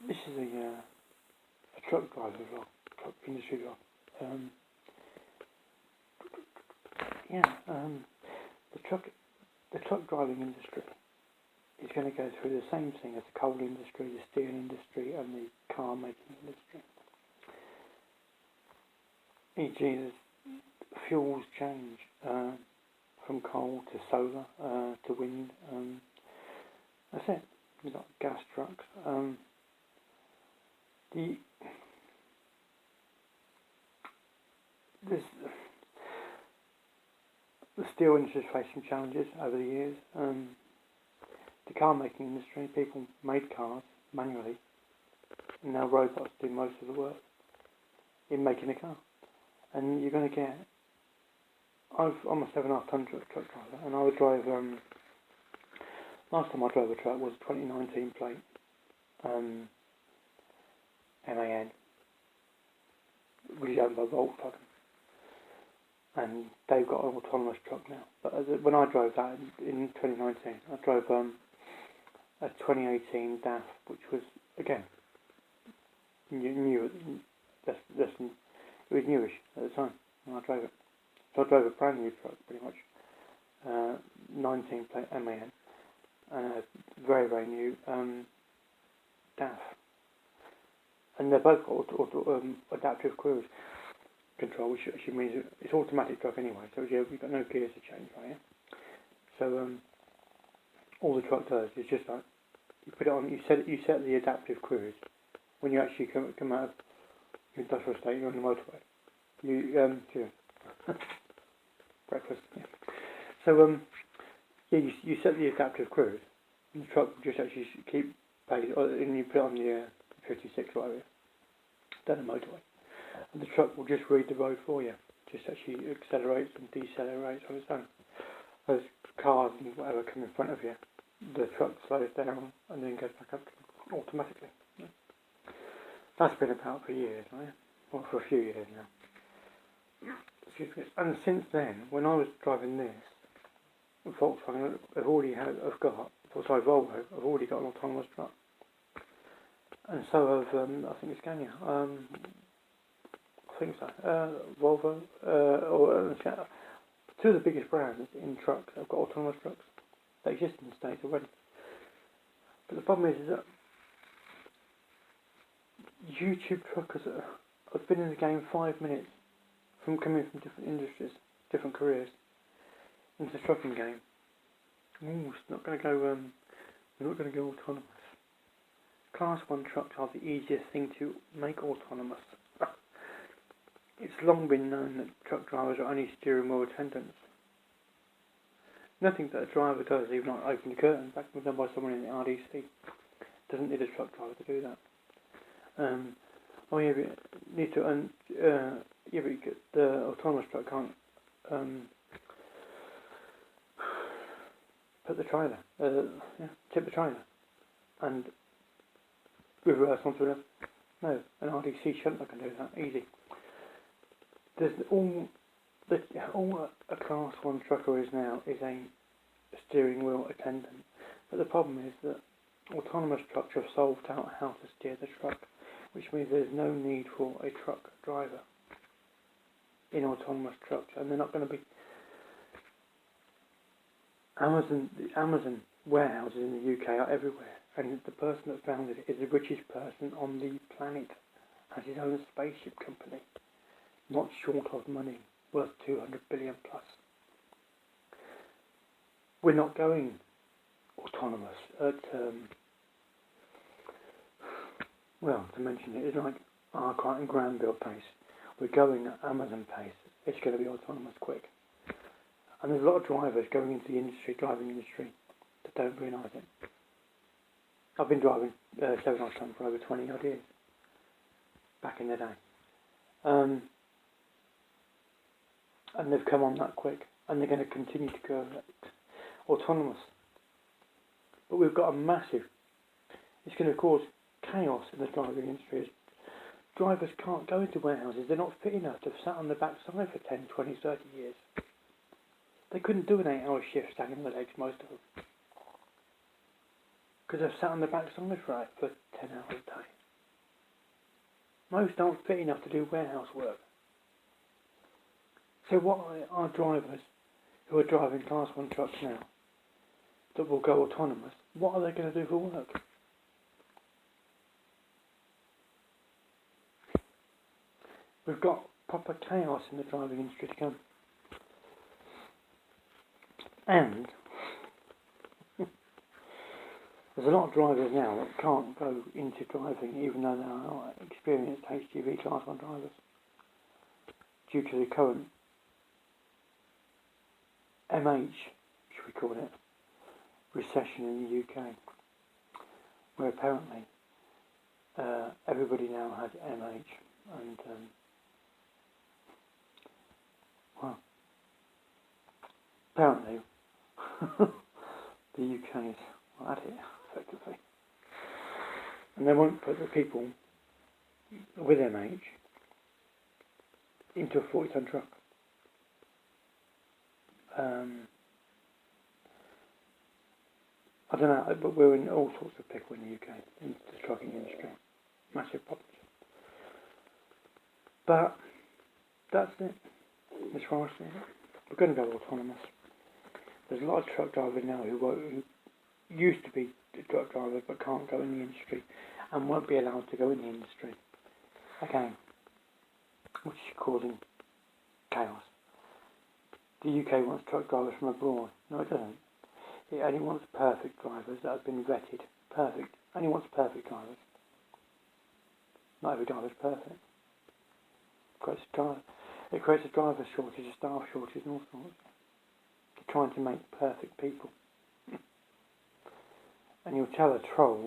this is a truck driver vlog, truck industry vlog. The truck driving industry is going to go through the same thing as the coal industry, the steel industry, and the car making industry. E.g., the fuels change from coal to solar to wind. That's it. You've got gas trucks. The steel industry has faced some challenges over the years. The car making industry, people made cars manually, and now robots do most of the work in making a car. And you're going to get... I'm a 7.5 tonne truck driver, and I would drive... last time I drove a truck was a 2019 plate MAN, which is owned by Volkswagen. And they've got an autonomous truck now. But when I drove that in 2019, I drove a 2018 DAF, which was, again, new. It was newish at the time when I drove it. So I drove a brand new truck, pretty much, 19 plate MAN, and a very, very new DAF. And they've both got adaptive cruise control, which actually means it's automatic truck anyway, so you've got no gears to change, right? So all the truck does is just like you put it on. You set the adaptive cruise when you actually come out of your industrial state. You're on the motorway. Breakfast. Yeah. So you set the adaptive cruise, and the truck will just actually keep pace, and you put it on the 56 or whatever down the motorway. And the truck will just read the road for you. Just actually accelerates and decelerates on its own. Those cars and whatever come in front of you, the truck slows down and then goes back up automatically. That's been about for years, right? Well, for a few years now. Excuse me. And since then, when I was driving this, Volkswagen Volvo have already got an autonomous truck. And so have, I think it's Scania. I think so. Volvo, two of the biggest brands in trucks have got autonomous trucks. They exist in the States already. But the problem is that YouTube truckers have been in the game 5 minutes from coming from different industries, different careers, into the trucking game. It's not going to go. We're not going to go autonomous. Class 1 trucks are the easiest thing to make autonomous. It's long been known that truck drivers are only steering wheel attendants. Nothing that a driver does, even like open the curtain, that can be done by someone in the RDC. Doesn't need a truck driver to do that. But need to. But the autonomous truck can't put the trailer, tip the trailer, and reverse onto another. No, an RDC shunter can do that easy. There's all a class 1 trucker is now is a steering wheel attendant. But the problem is that autonomous trucks have solved out how to steer the truck, which means there's no need for a truck driver in autonomous trucks, and they're not going to be. The Amazon warehouses in the UK are everywhere, and the person that founded it is the richest person on the planet, has his own spaceship company. Not short of money, worth 200 billion plus. We're not going autonomous at, to mention it, it's like Arkwright and Granville pace. We're going at Amazon pace. It's going to be autonomous quick. And there's a lot of drivers going into the driving industry, that don't realise it. I've been driving 7.5 tonne for over 20 odd years, back in the day. And they've come on that quick, and they're going to continue to go autonomous. But we've got a massive... It's going to cause chaos in the driving industry. Drivers can't go into warehouses. They're not fit enough to have sat on the backside for 10, 20, 30 years. They couldn't do an 8-hour shift standing on their legs, most of them. because they've sat on the backside right for 10 hours a day. Most aren't fit enough to do warehouse work. So what are drivers who are driving Class 1 trucks now that will go autonomous, what are they going to do for work? We've got proper chaos in the driving industry to come. And there's a lot of drivers now that can't go into driving even though they are experienced HGV Class 1 drivers due to the current MH, should we call it, recession in the UK, where apparently everybody now has MH and well, apparently the UK is at it effectively, and they won't put the people with MH into a 40-ton truck. I don't know, but we're in all sorts of pickle in the UK, in the trucking industry. Massive problems. But that's it, as far as I see it. We're going to go autonomous. There's a lot of truck drivers now who used to be truck drivers but can't go in the industry and won't be allowed to go in the industry. Again, which is causing chaos. The UK wants truck drivers from abroad. No, it doesn't. It only wants perfect drivers that have been vetted. Perfect. Only wants perfect drivers. Not every driver's perfect. It creates a driver shortage, a staff shortage and all sorts. They're trying to make perfect people. And you'll tell a troll